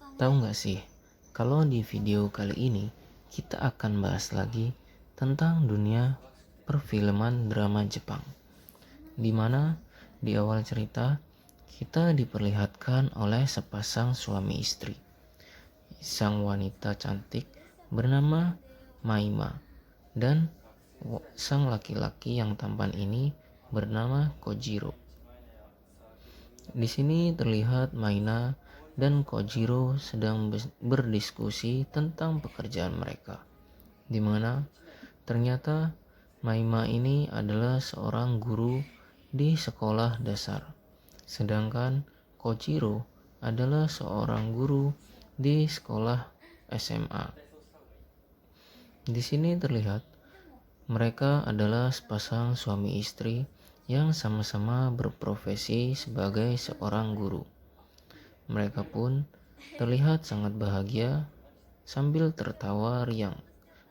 Tahu nggak sih, kalau di video kali ini kita akan bahas lagi tentang dunia perfilman drama Jepang, di mana di awal cerita kita diperlihatkan oleh sepasang suami istri. Sang wanita cantik bernama Maima dan sang laki-laki yang tampan ini bernama Kojiro. Di sini terlihat Maina dan Kojiro sedang berdiskusi tentang pekerjaan mereka, di mana ternyata Maima ini adalah seorang guru di sekolah dasar, sedangkan Kojiro adalah seorang guru di sekolah SMA. Di sini terlihat mereka adalah sepasang suami istri yang sama-sama berprofesi sebagai seorang guru. Mereka pun terlihat sangat bahagia sambil tertawa riang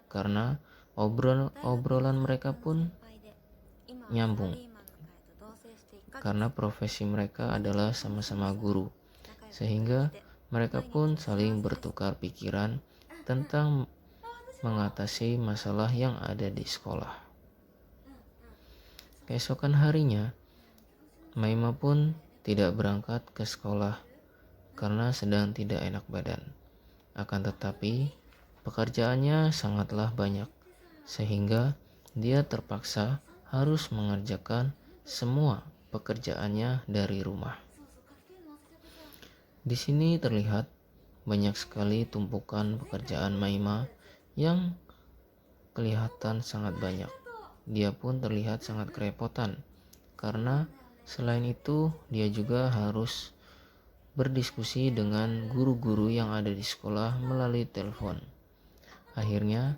karena obrolan mereka pun nyambung, karena profesi mereka adalah sama-sama guru, sehingga mereka pun saling bertukar pikiran tentang mengatasi masalah yang ada di sekolah. Keesokan harinya, Maima pun tidak berangkat ke sekolah karena sedang tidak enak badan. Akan tetapi, pekerjaannya sangatlah banyak, sehingga dia terpaksa harus mengerjakan semua pekerjaannya dari rumah. Di sini terlihat banyak sekali tumpukan pekerjaan Maima yang kelihatan sangat banyak. Dia pun terlihat sangat kerepotan karena selain itu dia juga harus berdiskusi dengan guru-guru yang ada di sekolah melalui telepon. Akhirnya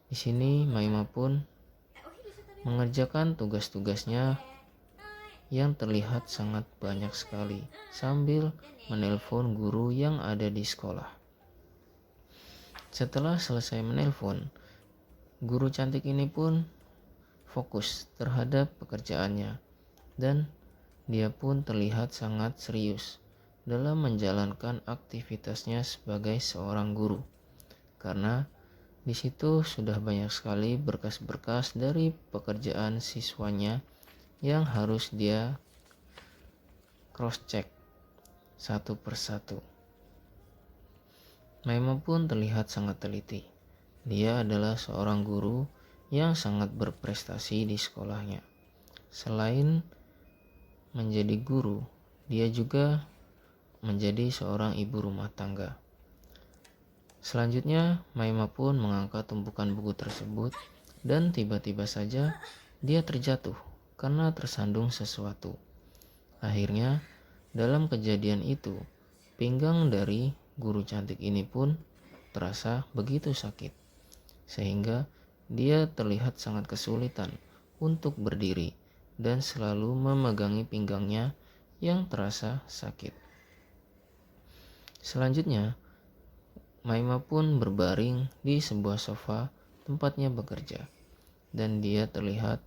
di sini Maima pun mengerjakan tugas-tugasnya yang terlihat sangat banyak sekali sambil menelpon guru yang ada di sekolah. Setelah selesai menelpon, guru cantik ini pun fokus terhadap pekerjaannya dan dia pun terlihat sangat serius dalam menjalankan aktivitasnya sebagai seorang guru, karena di situ sudah banyak sekali berkas-berkas dari pekerjaan siswanya yang harus dia cross check satu persatu. Maima pun terlihat sangat teliti. Dia adalah seorang guru yang sangat berprestasi di sekolahnya. Selain menjadi guru, dia juga menjadi seorang ibu rumah tangga. Selanjutnya, Maima pun mengangkat tumpukan buku tersebut dan tiba-tiba saja dia terjatuh karena tersandung sesuatu. Akhirnya, dalam kejadian itu, pinggang dari guru cantik ini pun terasa begitu sakit, sehingga dia terlihat sangat kesulitan untuk berdiri dan selalu memegangi pinggangnya yang terasa sakit. Selanjutnya, Maima pun berbaring di sebuah sofa tempatnya bekerja, dan dia terlihat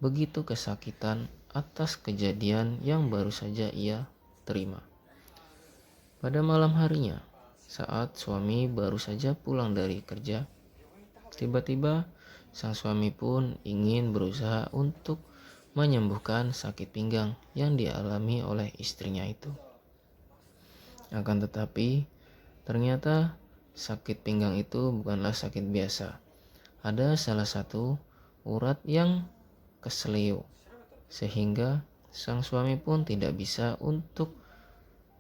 begitu kesakitan atas kejadian yang baru saja ia terima. Pada malam harinya, saat suami baru saja pulang dari kerja, tiba-tiba sang suami pun ingin berusaha untuk menyembuhkan sakit pinggang yang dialami oleh istrinya itu. Akan tetapi, ternyata sakit pinggang itu bukanlah sakit biasa. Ada salah satu urat yang kesleo, sehingga sang suami pun tidak bisa untuk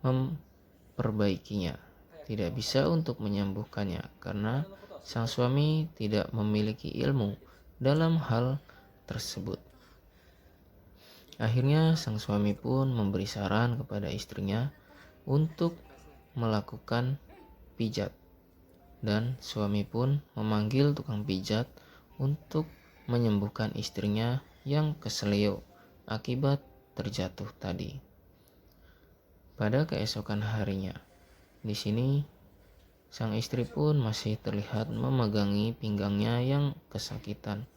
memperbaikinya, tidak bisa untuk menyembuhkannya, karena sang suami tidak memiliki ilmu dalam hal tersebut. Akhirnya sang suami pun memberi saran kepada istrinya untuk melakukan pijat, dan suami pun memanggil tukang pijat untuk menyembuhkan istrinya yang keseleo akibat terjatuh tadi. Pada keesokan harinya, di sini sang istri pun masih terlihat memegangi pinggangnya yang kesakitan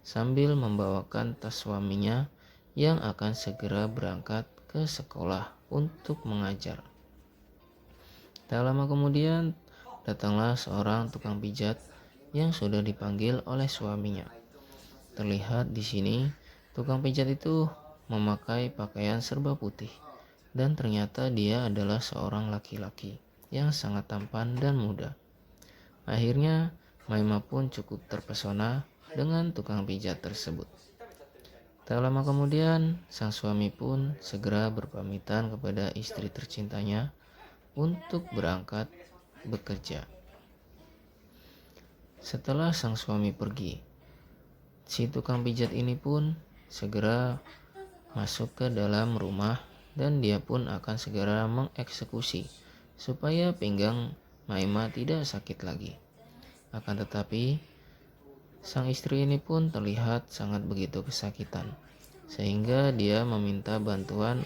sambil membawakan tas suaminya yang akan segera berangkat ke sekolah untuk mengajar. Tak lama kemudian datanglah seorang tukang pijat yang sudah dipanggil oleh suaminya. Terlihat di sini tukang pijat itu memakai pakaian serba putih, dan ternyata dia adalah seorang laki-laki yang sangat tampan dan muda. Akhirnya Maima pun cukup terpesona dengan tukang pijat tersebut. Tak lama kemudian sang suami pun segera berpamitan kepada istri tercintanya untuk berangkat bekerja. Setelah sang suami pergi, si tukang pijat ini pun segera masuk ke dalam rumah dan dia pun akan segera mengeksekusi supaya pinggang Maima tidak sakit lagi. Akan tetapi sang istri ini pun terlihat sangat begitu kesakitan, sehingga dia meminta bantuan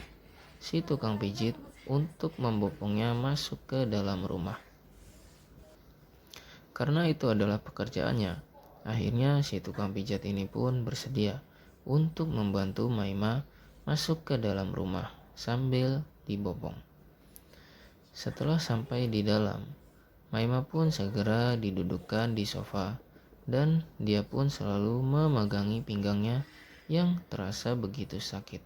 si tukang pijit untuk membopongnya masuk ke dalam rumah. Karena itu adalah pekerjaannya, akhirnya si tukang pijat ini pun bersedia untuk membantu Maima masuk ke dalam rumah sambil dibopong. Setelah sampai di dalam, Maima pun segera didudukkan di sofa dan dia pun selalu memegangi pinggangnya yang terasa begitu sakit.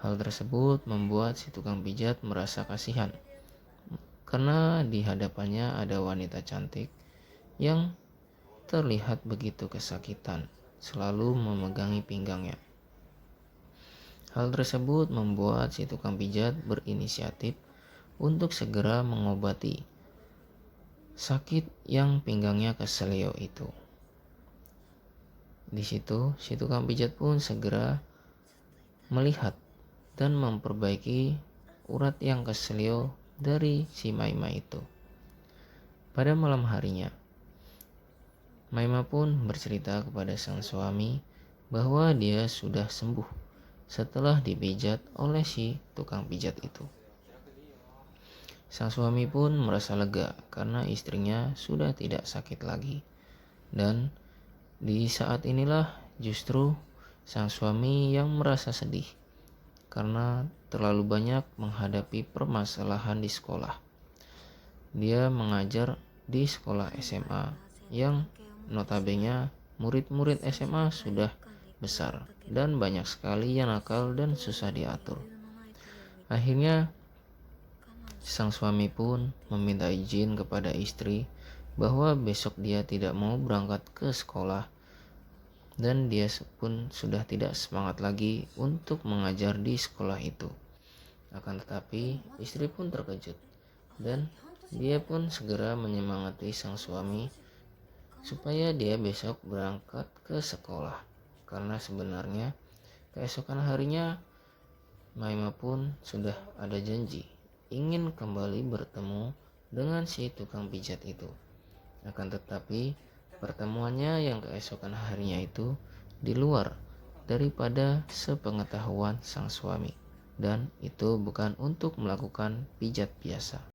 Hal tersebut membuat si tukang pijat merasa kasihan karena di hadapannya ada wanita cantik yang terlihat begitu kesakitan, selalu memegangi pinggangnya. Hal tersebut membuat si tukang pijat berinisiatif untuk segera mengobati sakit yang pinggangnya keselio itu. Di situ si tukang pijat pun segera melihat dan memperbaiki urat yang keselio dari si Maima itu. Pada malam harinya, Maima pun bercerita kepada sang suami bahwa dia sudah sembuh setelah dipijat oleh si tukang pijat itu. Sang suami pun merasa lega karena istrinya sudah tidak sakit lagi. Dan di saat inilah justru sang suami yang merasa sedih karena terlalu banyak menghadapi permasalahan di sekolah. Dia mengajar di sekolah SMA yang notabene murid-murid SMA sudah besar dan banyak sekali yang nakal dan susah diatur. Akhirnya sang suami pun meminta izin kepada istri bahwa besok dia tidak mau berangkat ke sekolah dan dia pun sudah tidak semangat lagi untuk mengajar di sekolah itu. Akan tetapi istri pun terkejut dan dia pun segera menyemangati sang suami supaya dia besok berangkat ke sekolah, karena sebenarnya keesokan harinya Maima pun sudah ada janji ingin kembali bertemu dengan si tukang pijat itu. Akan tetapi pertemuannya yang keesokan harinya itu di luar daripada sepengetahuan sang suami, dan itu bukan untuk melakukan pijat biasa.